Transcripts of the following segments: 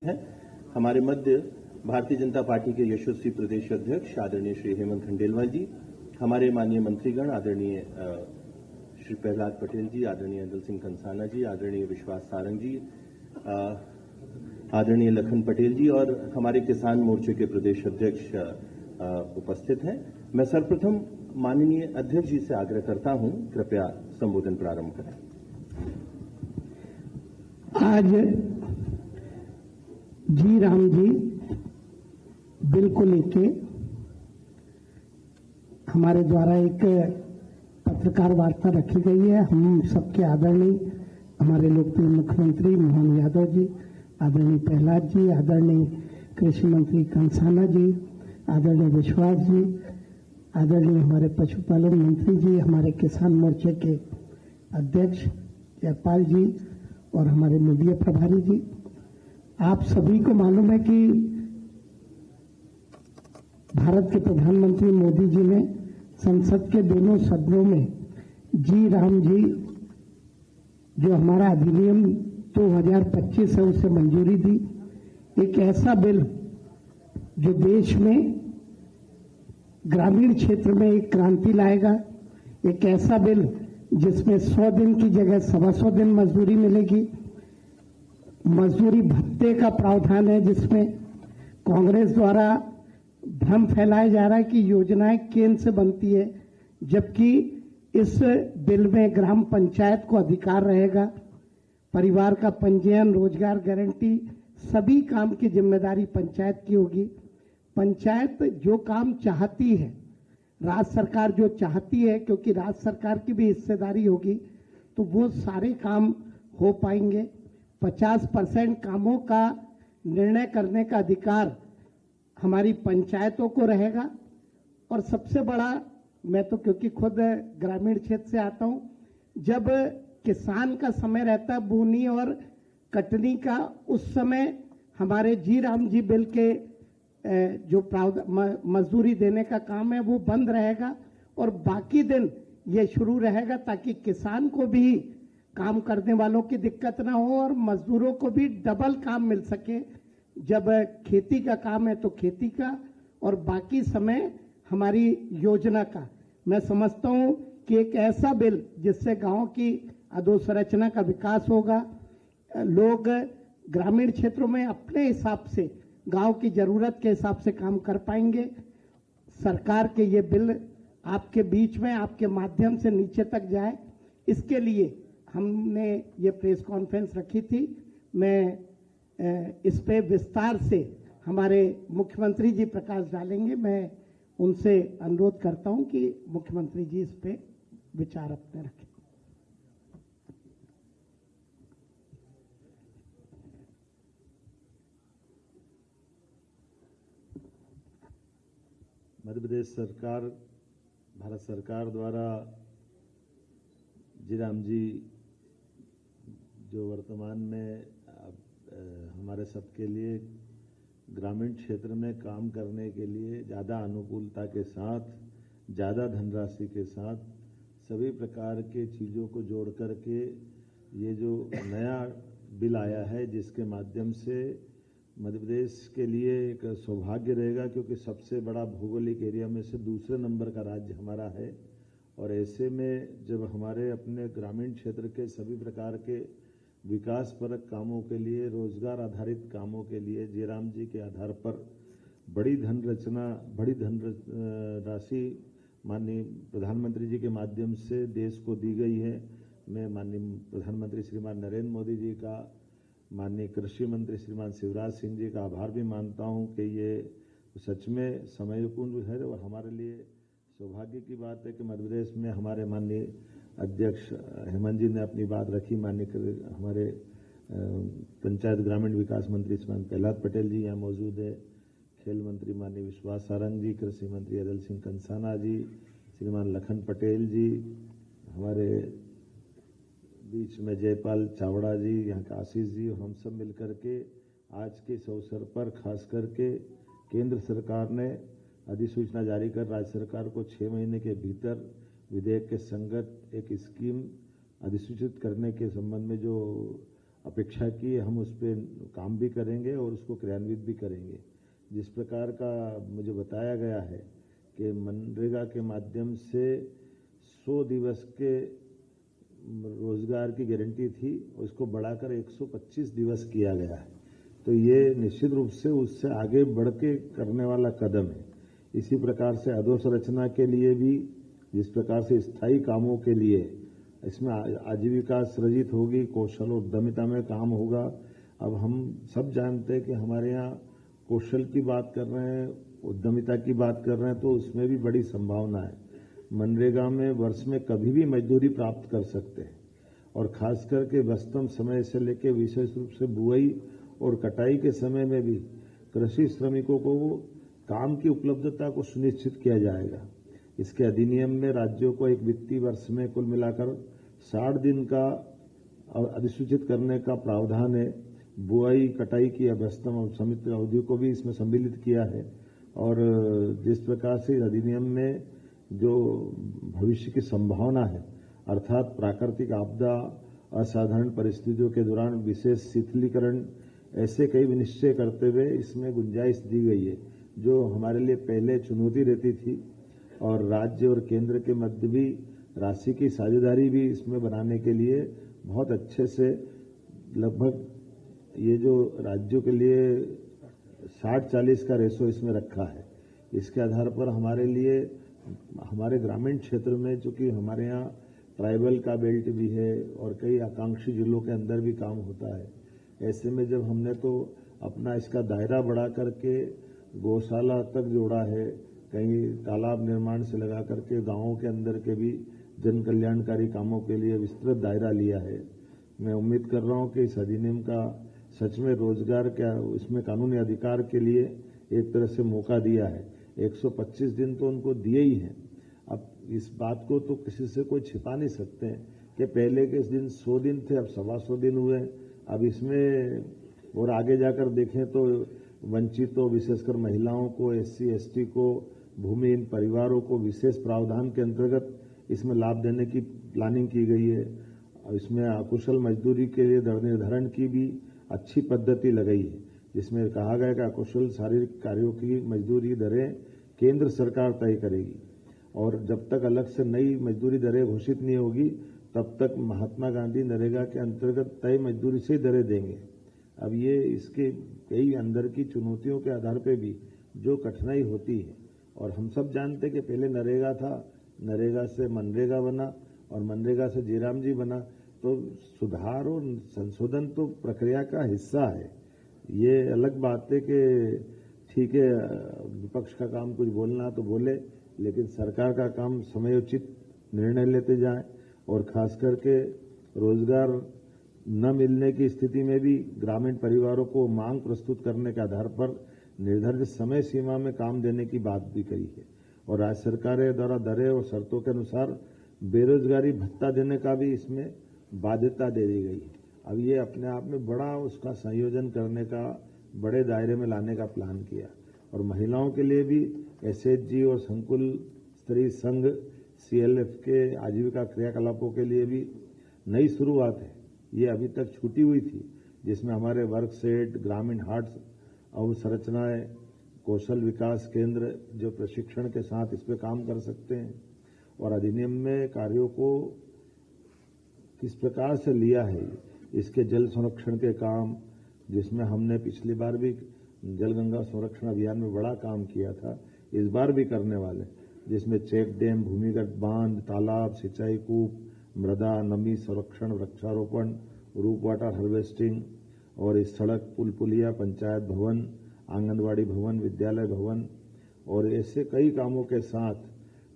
है। हमारे मध्य भारतीय जनता पार्टी के यशस्वी प्रदेश अध्यक्ष आदरणीय श्री हेमंत खंडेलवाल जी, हमारे माननीय मंत्रीगण आदरणीय श्री प्रहलाद पटेल जी, आदरणीय अदल सिंह कंसाना जी, आदरणीय विश्वास सारंग जी, आदरणीय लखन पटेल जी और हमारे किसान मोर्चे के प्रदेश अध्यक्ष उपस्थित हैं। मैं सर्वप्रथम माननीय अध्यक्ष जी से आग्रह करता हूं, कृपया संबोधन प्रारंभ करें। आज जी राम जी बिल को लेके हमारे द्वारा एक पत्रकार वार्ता रखी गई है। हम सबके आदरणीय हमारे लोकप्रिय मुख्यमंत्री मोहन यादव जी, आदरणीय प्रहलाद जी, आदरणीय कृषि मंत्री कंसाना जी, आदरणीय विश्वास जी, आदरणीय हमारे पशुपालन मंत्री जी, हमारे किसान मोर्चे के अध्यक्ष जयपाल जी और हमारे मीडिया प्रभारी जी, आप सभी को मालूम है कि भारत के प्रधानमंत्री मोदी जी ने संसद के दोनों सदनों में जी राम जी जो हमारा अधिनियम 2025 है उसे मंजूरी दी। एक ऐसा बिल जो देश में ग्रामीण क्षेत्र में एक क्रांति लाएगा, एक ऐसा बिल जिसमें 100 दिन की जगह 125 दिन मजदूरी मिलेगी। मजदूरी भत्ते का प्रावधान है जिसमें कांग्रेस द्वारा भ्रम फैलाया जा रहा है कि योजनाएं केंद्र से बनती है, जबकि इस बिल में ग्राम पंचायत को अधिकार रहेगा। परिवार का पंजीयन, रोजगार गारंटी, सभी काम की जिम्मेदारी पंचायत की होगी। पंचायत जो काम चाहती है, राज्य सरकार जो चाहती है, क्योंकि राज्य सरकार की भी हिस्सेदारी होगी, तो वो सारे काम हो पाएंगे। 50% कामों का निर्णय करने का अधिकार हमारी पंचायतों को रहेगा। और सबसे बड़ा, मैं तो क्योंकि खुद ग्रामीण क्षेत्र से आता हूं, जब किसान का समय रहता है बोनी और कटनी का, उस समय हमारे जी राम जी बिल के जो मजदूरी देने का काम है वो बंद रहेगा और बाकी दिन ये शुरू रहेगा, ताकि किसान को भी काम करने वालों की दिक्कत ना हो और मजदूरों को भी डबल काम मिल सके। जब खेती का काम है तो खेती का और बाकी समय हमारी योजना का। मैं समझता हूं कि एक ऐसा बिल जिससे गांव की अधोसंरचना का विकास होगा, लोग ग्रामीण क्षेत्रों में अपने हिसाब से गांव की जरूरत के हिसाब से काम कर पाएंगे। सरकार के ये बिल आपके बीच में, आपके माध्यम से नीचे तक जाए, इसके लिए हमने ये प्रेस कॉन्फ्रेंस रखी थी। मैं इस पे विस्तार से हमारे मुख्यमंत्री जी प्रकाश डालेंगे। मैं उनसे अनुरोध करता हूं कि मुख्यमंत्री जी इस पे विचार अपने रखें। मध्य प्रदेश सरकार, भारत सरकार द्वारा जी राम जी जो वर्तमान में हमारे सबके लिए ग्रामीण क्षेत्र में काम करने के लिए ज़्यादा अनुकूलता के साथ, ज़्यादा धनराशि के साथ, सभी प्रकार के चीज़ों को जोड़ करके ये जो नया बिल आया है, जिसके माध्यम से मध्य प्रदेश के लिए एक सौभाग्य रहेगा, क्योंकि सबसे बड़ा भौगोलिक एरिया में से दूसरे नंबर का राज्य हमारा है। और ऐसे में जब हमारे अपने ग्रामीण क्षेत्र के सभी प्रकार के विकासपरक कामों के लिए, रोजगार आधारित कामों के लिए जी राम जी के आधार पर बड़ी धनराशि माननीय प्रधानमंत्री जी के माध्यम से देश को दी गई है। मैं माननीय प्रधानमंत्री श्रीमान नरेंद्र मोदी जी का, माननीय कृषि मंत्री श्रीमान शिवराज सिंह जी का आभार भी मानता हूं कि ये सच में समयपूर्ण है और हमारे लिए सौभाग्य की बात है कि मध्य प्रदेश में हमारे माननीय अध्यक्ष हेमंत जी ने अपनी बात रखी। माननीय हमारे पंचायत ग्रामीण विकास मंत्री श्रीमान प्रहलाद पटेल जी यहाँ मौजूद है, खेल मंत्री माननीय विश्वास सारंग जी, कृषि मंत्री अदल सिंह कंसाना जी, श्रीमान लखन पटेल जी, हमारे बीच में जयपाल चावड़ा जी, यहाँ का आशीष जी, और हम सब मिलकर के आज के इस अवसर पर खास करके केंद्र सरकार ने अधिसूचना जारी कर राज्य सरकार को 6 महीने के भीतर विधेयक के संगत एक स्कीम अधिसूचित करने के संबंध में जो अपेक्षा की, हम उस पर काम भी करेंगे और उसको क्रियान्वित भी करेंगे। जिस प्रकार का मुझे बताया गया है कि मनरेगा के माध्यम से 100 दिवस के रोजगार की गारंटी थी, उसको बढ़ाकर 125 दिवस किया गया है। तो ये निश्चित रूप से उससे आगे बढ़ के करने वाला कदम है। इसी प्रकार से अधोसंरचना के लिए भी, जिस प्रकार से स्थायी कामों के लिए इसमें आजीविका सृजित होगी, कौशल और उद्यमिता में काम होगा। अब हम सब जानते हैं कि हमारे यहाँ कौशल की बात कर रहे हैं, उद्यमिता की बात कर रहे हैं, तो उसमें भी बड़ी संभावना है। मनरेगा में वर्ष में कभी भी मजदूरी प्राप्त कर सकते हैं और खास करके व्यस्तम समय से लेकर विशेष रूप से बुआई और कटाई के समय में भी कृषि श्रमिकों को काम की उपलब्धता को सुनिश्चित किया जाएगा। इसके अधिनियम में राज्यों को एक वित्तीय वर्ष में कुल मिलाकर 60 दिन का अधिसूचित करने का प्रावधान है। बुआई कटाई की व्यस्तम और समित अवधि को भी इसमें सम्मिलित किया है। और जिस प्रकार से अधिनियम में जो भविष्य की संभावना है, अर्थात प्राकृतिक आपदा, असाधारण परिस्थितियों के दौरान विशेष शिथिलीकरण, ऐसे कई निश्चय करते हुए इसमें गुंजाइश दी गई है, जो हमारे लिए पहले चुनौती रहती थी। और राज्य और केंद्र के मध्य भी राशि की साझेदारी भी इसमें बनाने के लिए बहुत अच्छे से, लगभग ये जो राज्यों के लिए 60-40 का रेशो इसमें रखा है। इसके आधार पर हमारे लिए, हमारे ग्रामीण क्षेत्र में, चूंकि हमारे यहाँ ट्राइबल का बेल्ट भी है और कई आकांक्षी जिलों के अंदर भी काम होता है, ऐसे में जब हमने तो अपना इसका दायरा बढ़ा करके गौशाला तक जोड़ा है, कहीं तालाब निर्माण से लगा करके गांवों के अंदर के भी जन कल्याणकारी कामों के लिए विस्तृत दायरा लिया है। मैं उम्मीद कर रहा हूं कि इस अधिनियम का सच में रोजगार का, इसमें कानूनी अधिकार के लिए एक तरह से मौका दिया है। 125 दिन तो उनको दिए ही हैं। अब इस बात को तो किसी से कोई छिपा नहीं सकते हैं कि पहले के दिन 100 दिन थे, अब 125 दिन हुए। अब इसमें और आगे जाकर देखें तो वंचितों, विशेषकर महिलाओं को, SC ST को, भूमिहीन परिवारों को विशेष प्रावधान के अंतर्गत इसमें लाभ देने की प्लानिंग की गई है। इसमें अकुशल मजदूरी के लिए दर निर्धारण की भी अच्छी पद्धति लगाई है, जिसमें कहा गया कि अकुशल शारीरिक कार्यों की मजदूरी दरें केंद्र सरकार तय करेगी और जब तक अलग से नई मजदूरी दरें घोषित नहीं होगी तब तक महात्मा गांधी नरेगा के अंतर्गत तय मजदूरी से दरें देंगे। अब ये इसके कई अंदर की चुनौतियों के आधार पर भी जो कठिनाई होती है, और हम सब जानते हैं कि पहले नरेगा था, नरेगा से मनरेगा बना और मनरेगा से जयराम जी बना, तो सुधार और संशोधन तो प्रक्रिया का हिस्सा है। ये अलग बात है कि ठीक है, विपक्ष का काम कुछ बोलना तो बोले, लेकिन सरकार का काम समयोचित निर्णय लेते जाएं और खास करके रोजगार न मिलने की स्थिति में भी ग्रामीण परिवारों को मांग प्रस्तुत करने के आधार पर निर्धारित समय सीमा में काम देने की बात भी कही है। और राज्य सरकारें द्वारा दरें और शर्तों के अनुसार बेरोजगारी भत्ता देने का भी इसमें बाध्यता दे दी गई है। अब ये अपने आप में बड़ा उसका संयोजन करने का, बड़े दायरे में लाने का प्लान किया। और महिलाओं के लिए भी SHG और संकुल स्त्री संघ CLF के आजीविका क्रियाकलापों के लिए भी नई शुरुआत है। ये अभी तक छूटी हुई थी, जिसमें हमारे वर्क सेट, ग्रामीण हाट अवसंरचनाएं, कौशल विकास केंद्र जो प्रशिक्षण के साथ इस पर काम कर सकते हैं। और अधिनियम में कार्यों को किस प्रकार से लिया है, इसके जल संरक्षण के काम, जिसमें हमने पिछली बार भी जल गंगा संरक्षण अभियान में बड़ा काम किया था, इस बार भी करने वाले, जिसमें चेक डैम, भूमिगत बांध, तालाब, सिंचाई कूप, मृदा नमी संरक्षण, वृक्षारोपण, रूप वाटर हार्वेस्टिंग और इस सड़क, पुल पुलिया, पंचायत भवन, आंगनवाड़ी भवन, विद्यालय भवन और ऐसे कई कामों के साथ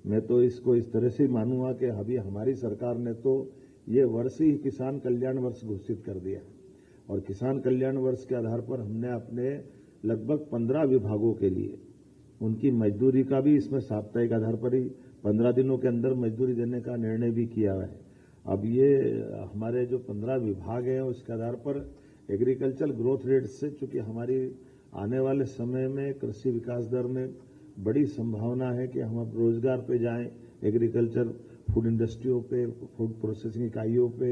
मैं तो इसको इस तरह से मानूंगा कि अभी हमारी सरकार ने तो ये वर्ष ही किसान कल्याण वर्ष घोषित कर दिया। और किसान कल्याण वर्ष के आधार पर हमने अपने लगभग 15 विभागों के लिए उनकी मजदूरी का भी इसमें साप्ताहिक आधार पर ही 15 दिनों के अंदर मजदूरी देने का निर्णय भी किया है। अब ये हमारे जो 15 विभाग हैं उसके आधार पर एग्रीकल्चर ग्रोथ रेट से, चूंकि हमारी आने वाले समय में कृषि विकास दर में बड़ी संभावना है कि हम अब रोजगार पे जाएं, एग्रीकल्चर फूड इंडस्ट्रियों पे, फूड प्रोसेसिंग इकाइयों पे,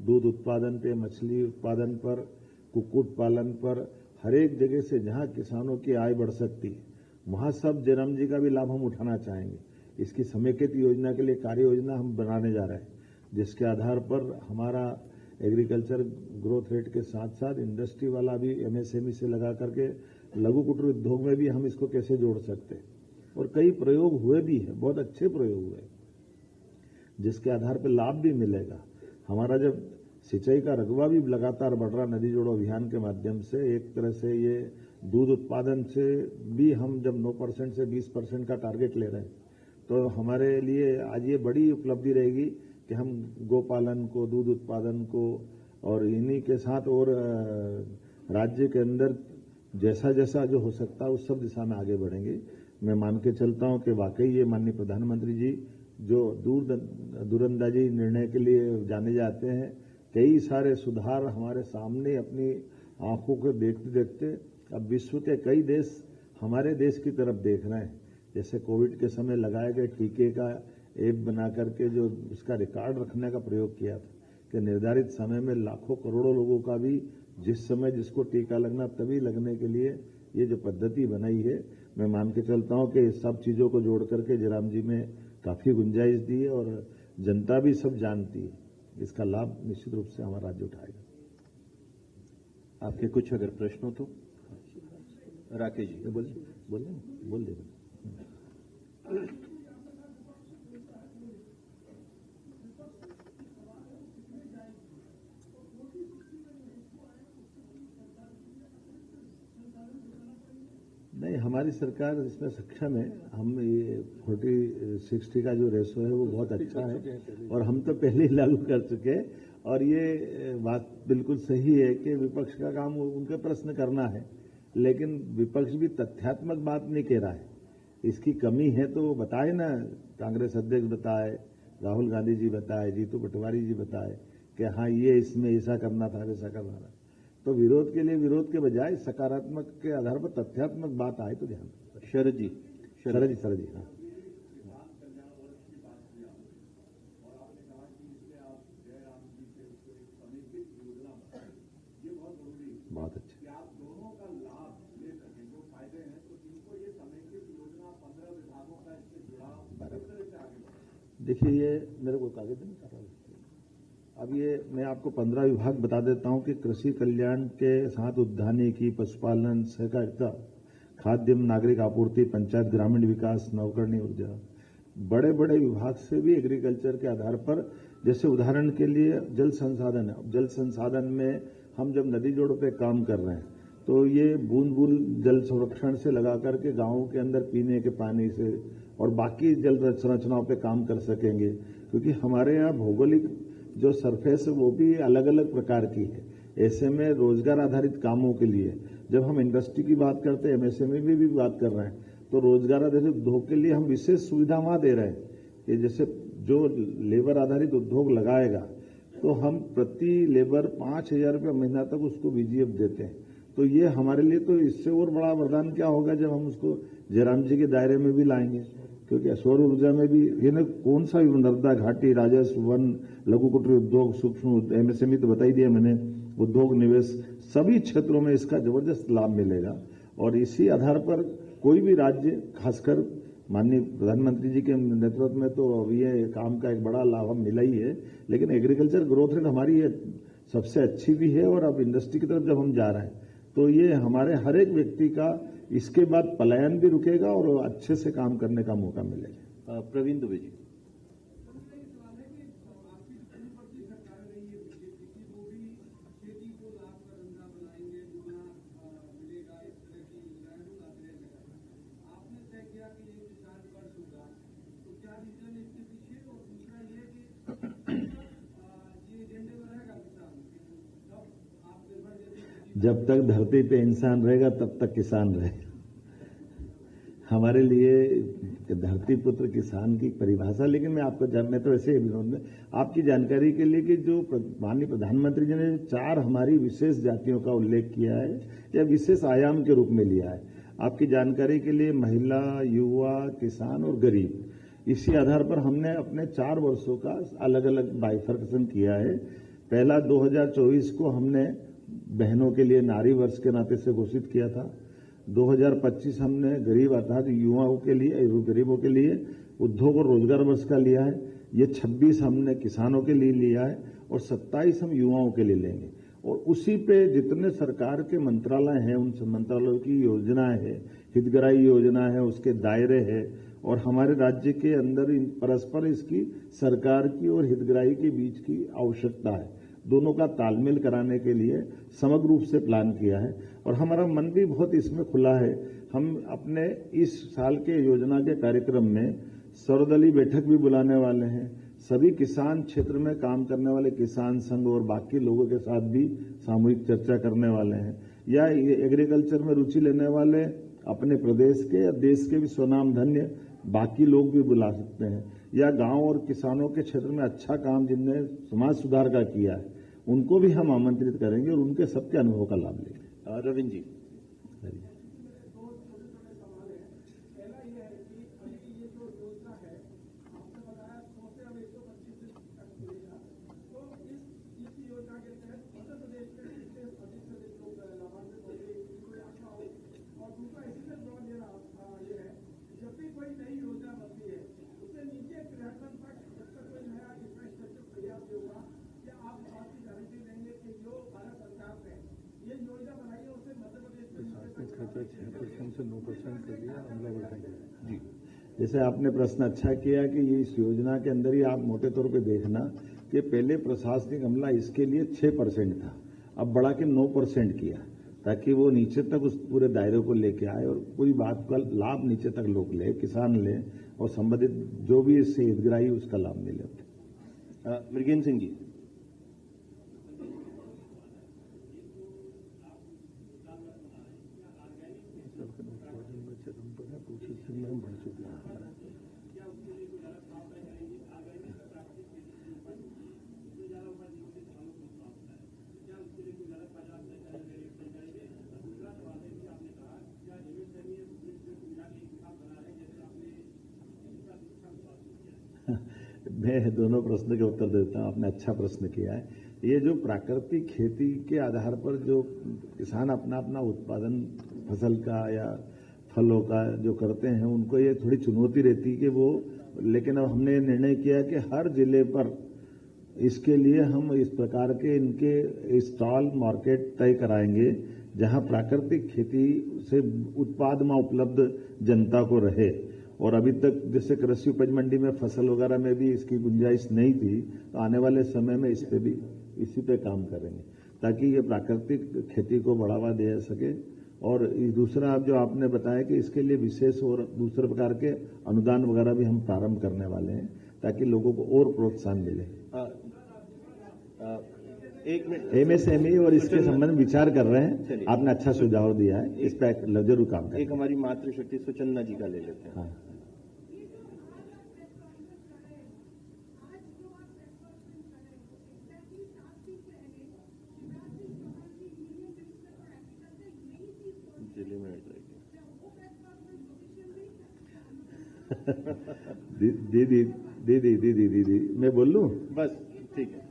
दूध उत्पादन पे, मछली उत्पादन पर, कुक्कुट पालन पर, हर एक जगह से जहां किसानों की आय बढ़ सकती है वहां सब जयराम जी का भी लाभ हम उठाना चाहेंगे। इसकी समेकित योजना के लिए कार्य योजना हम बनाने जा रहे हैं, जिसके आधार पर हमारा एग्रीकल्चर ग्रोथ रेट के साथ साथ इंडस्ट्री वाला भी एमएसएमई से लगा करके लघु कुटीर उद्योग में भी हम इसको कैसे जोड़ सकते हैं। और कई प्रयोग हुए भी हैं, बहुत अच्छे प्रयोग हुए, जिसके आधार पर लाभ भी मिलेगा। हमारा जब सिंचाई का रकबा भी लगातार बढ़ रहा नदी जोड़ो अभियान के माध्यम से, एक तरह से ये दूध उत्पादन से भी हम जब 9% से 20% का टारगेट ले रहे हैं, तो हमारे लिए आज ये बड़ी उपलब्धि रहेगी कि हम गोपालन को, दूध उत्पादन को और इन्हीं के साथ और राज्य के अंदर जैसा जैसा जो हो सकता है उस सब दिशा में आगे बढ़ेंगे। मैं मान के चलता हूं कि वाकई ये माननीय प्रधानमंत्री जी जो दूरंदाजी निर्णय के लिए जाने जाते हैं, कई सारे सुधार हमारे सामने अपनी आंखों को देखते देखते अब विश्व के कई देश हमारे देश की तरफ देख रहे हैं। जैसे कोविड के समय लगाए गए टीके का ऐप बना करके जो उसका रिकॉर्ड रखने का प्रयोग किया था कि निर्धारित समय में लाखों करोड़ों लोगों का भी जिस समय जिसको टीका लगना तभी लगने के लिए ये जो पद्धति बनाई है, मैं मान के चलता हूं कि सब चीजों को जोड़ करके जयराम जी में काफी गुंजाइश दी है और जनता भी सब जानती है। इसका लाभ निश्चित रूप से हमारा राज्य उठाएगा। आपके कुछ अगर प्रश्न हो तो राकेश जी बोल दे। नहीं, हमारी सरकार इसमें सक्षम है। हम ये 40-60 का जो रेशो है वो बहुत अच्छा है और हम तो पहले ही लागू कर चुके हैं। और ये बात बिल्कुल सही है कि विपक्ष का काम उनके प्रश्न करना है, लेकिन विपक्ष भी तथ्यात्मक बात नहीं कह रहा है। इसकी कमी है तो बताए ना, कांग्रेस अध्यक्ष बताए, राहुल गांधी जी बताए, जीतू पटवारी जी बताए कि हाँ ये इसमें ऐसा करना था, वैसा करना था। तो विरोध के लिए विरोध के बजाय सकारात्मक के आधार पर तथ्यात्मक बात आए तो ध्यान। शरद जी हाँ। बहुत अच्छा। देखिए, ये मेरे को कागज नहीं कर रहा। अब ये मैं आपको 15 विभाग बता देता हूं कि कृषि कल्याण के साथ उद्यानिकी, पशुपालन, सहकारिता, खाद्य नागरिक आपूर्ति, पंचायत ग्रामीण विकास, नवकरणीय ऊर्जा, बड़े बड़े विभाग से भी एग्रीकल्चर के आधार पर, जैसे उदाहरण के लिए जल संसाधन है। जल संसाधन में हम जब नदी जोड़ पे काम कर रहे हैं तो ये बूंद बूंद जल संरक्षण से लगा करके गांवों के अंदर पीने के पानी से और बाकी जल संरचनाओं पे काम कर सकेंगे, क्योंकि हमारे यहाँ भौगोलिक जो सरफेस है वो भी अलग अलग प्रकार की है। ऐसे में रोजगार आधारित कामों के लिए जब हम इंडस्ट्री की बात करते हैं, एमएसएमई में भी बात कर रहे हैं, तो रोजगार आधारित उद्योग के लिए हम विशेष सुविधा वहां दे रहे हैं कि जैसे जो लेबर आधारित उद्योग लगाएगा तो हम प्रति लेबर 5,000 रुपये महीना तक उसको बीजीएफ देते हैं। तो ये हमारे लिए तो इससे और बड़ा वरदान क्या होगा जब हम उसको जयराम जी के दायरे में भी लाएंगे, क्योंकि सौर ऊर्जा में भी ये न कौन सा नर्मदा घाटी, राजस्व, वन, लघु कुटीर उद्योग, सूक्ष्म एमएसएमई तो बता ही दिया मैंने, उद्योग निवेश, सभी क्षेत्रों में इसका जबरदस्त लाभ मिलेगा। और इसी आधार पर कोई भी राज्य, खासकर माननीय प्रधानमंत्री जी के नेतृत्व में तो ये काम का एक बड़ा लाभ हम मिला ही है, लेकिन एग्रीकल्चर ग्रोथ रेट हमारी ये सबसे अच्छी भी है। और अब इंडस्ट्री की तरफ जब हम जा रहे हैं तो ये हमारे हर एक व्यक्ति का इसके बाद पलायन भी रुकेगा और अच्छे से काम करने का मौका मिलेगा। प्रवीण दुबे जी। जब तक धरती पे इंसान रहेगा तब तक किसान रहेगा। हमारे लिए धरती पुत्र किसान की परिभाषा, लेकिन मैं आपको मैं तो ऐसे विनोद में आपकी जानकारी के लिए कि जो माननीय प्रधानमंत्री जी ने 4 हमारी विशेष जातियों का उल्लेख किया है या विशेष आयाम के रूप में लिया है, आपकी जानकारी के लिए महिला, युवा, किसान और गरीब, इसी आधार पर हमने अपने 4 वर्षों का अलग अलग बाइफर्केशन किया है पहला 2024 को हमने बहनों के लिए नारी वर्ष के नाते से घोषित किया था। 2025 हमने गरीब अर्थात युवाओं के लिए, गरीबों के लिए उद्योग और रोजगार वर्ष का लिया है। ये 26 हमने किसानों के लिए लिया है और 27 हम युवाओं के लिए लेंगे। और उसी पे जितने सरकार के मंत्रालय हैं, उन मंत्रालयों की योजनाएं हैं, हितग्राही योजना है, उसके दायरे हैं और हमारे राज्य के अंदर परस्पर इसकी सरकार की और हितग्राही के बीच की आवश्यकता है। दोनों का तालमेल कराने के लिए समग्र रूप से प्लान किया है और हमारा मन भी बहुत इसमें खुला है। हम अपने इस साल के योजना के कार्यक्रम में सर्वदलीय बैठक भी बुलाने वाले हैं। सभी किसान क्षेत्र में काम करने वाले किसान संघ और बाकी लोगों के साथ भी सामूहिक चर्चा करने वाले हैं। या एग्रीकल्चर में रुचि लेने वाले अपने प्रदेश के या देश के भी स्वनाम धन्य बाकी लोग भी बुला सकते हैं। या गांव और किसानों के क्षेत्र में अच्छा काम जिनने समाज सुधार का किया है उनको भी हम आमंत्रित करेंगे और उनके सबके अनुभव का लाभ लेंगे। रविंद्र जी, जी, जैसे आपने प्रश्न अच्छा किया कि ये इस योजना के अंदर ही आप मोटे तौर पे देखना कि पहले प्रशासनिक अमला इसके लिए 6% था, अब बढ़ा के 9% किया ताकि वो नीचे तक उस पूरे दायरे को लेके आए और पूरी बात का लाभ नीचे तक लोग ले, किसान ले और संबंधित जो भी इससे हितग्राही उसका लाभ मिले। मृगेंद्र सिंह जी, मैं दोनों प्रश्न के उत्तर देता हूं। आपने अच्छा प्रश्न किया है। ये जो प्राकृतिक खेती के आधार पर जो किसान अपना अपना उत्पादन फसल का या फलों का जो करते हैं उनको ये थोड़ी चुनौती रहती है कि वो, लेकिन अब हमने निर्णय किया कि हर जिले पर इसके लिए हम इस प्रकार के इनके स्टॉल मार्केट तय कराएंगे जहां प्राकृतिक खेती से उत्पाद में उपलब्ध जनता को रहे। और अभी तक जैसे कृषि उपज मंडी में फसल वगैरह में भी इसकी गुंजाइश नहीं थी, तो आने वाले समय में इस पे भी इसी पे काम करेंगे ताकि ये प्राकृतिक खेती को बढ़ावा दिया जा सके। और दूसरा जो आपने बताया कि इसके लिए विशेष और दूसरे प्रकार के अनुदान वगैरह भी हम प्रारंभ करने वाले हैं ताकि लोगों को और प्रोत्साहन मिले। एक मिनट, एमएसएमई और इसके संबंध में विचार कर रहे हैं। आपने अच्छा सुझाव दिया है, इस पर जरूर काम करें। एक हमारी मातृशक्ति सुचंदा जी का ले लेते हैं। हाँ। जिले में दीदी मैं बोल लूं? बस ठीक है।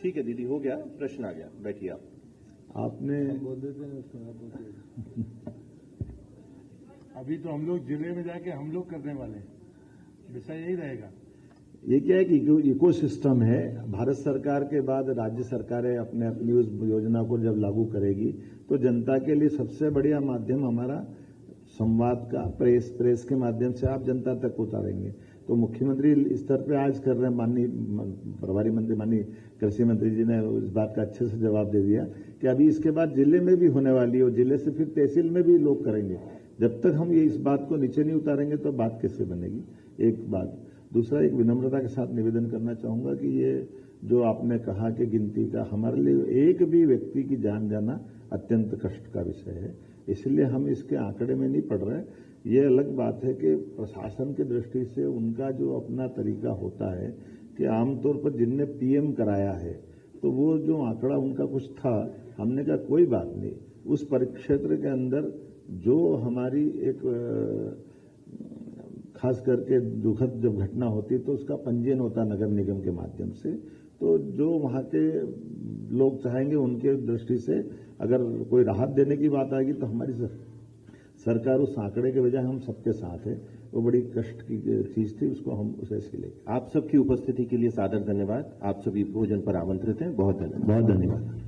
ठीक है दीदी, हो गया, प्रश्न आ गया, बैठिए आप। आपने बोल देते हैं अभी तो हम लोग जिले में जाके हम लोग करने वाले हैं, विषय यही रहेगा। ये क्या है कि इको सिस्टम है। भारत सरकार के बाद राज्य सरकारें अपने अपनी उस योजना को जब लागू करेगी तो जनता के लिए सबसे बढ़िया माध्यम हमारा संवाद का प्रेस के माध्यम से आप जनता तक उतारेंगे। तो मुख्यमंत्री स्तर पे आज कर रहे हैं, माननीय प्रभारी मंत्री माननीय कृषि मंत्री जी ने इस बात का अच्छे से जवाब दे दिया कि अभी इसके बाद जिले में भी होने वाली है और जिले से फिर तहसील में भी लोग करेंगे। जब तक हम ये इस बात को नीचे नहीं उतारेंगे तो बात कैसे बनेगी? एक बात। दूसरा, एक विनम्रता के साथ निवेदन करना चाहूंगा कि ये जो आपने कहा कि गिनती का, हमारे लिए एक भी व्यक्ति की जान जाना अत्यंत कष्ट का विषय है, इसलिए हम इसके आंकड़े में नहीं पड़ रहे। ये अलग बात है कि प्रशासन की दृष्टि से उनका जो अपना तरीका होता है कि आमतौर पर जिनने पीएम कराया है तो वो जो आंकड़ा उनका कुछ था, हमने कहा कोई बात नहीं, उस परिक्षेत्र के अंदर जो हमारी एक खास करके दुखद जब घटना होती तो उसका पंजीयन होता नगर निगम के माध्यम से, तो जो वहां के लोग चाहेंगे उनके दृष्टि से अगर कोई राहत देने की बात आएगी तो हमारी सरकार उस आंकड़े के बजाय हम सबके साथ है। वो बड़ी कष्ट की चीज थी, उसको हम उसे लेंगे। आप सबकी उपस्थिति के लिए सादर धन्यवाद। आप सभी भोजन पर आमंत्रित हैं। बहुत धन्यवाद। बहुत धन्यवाद।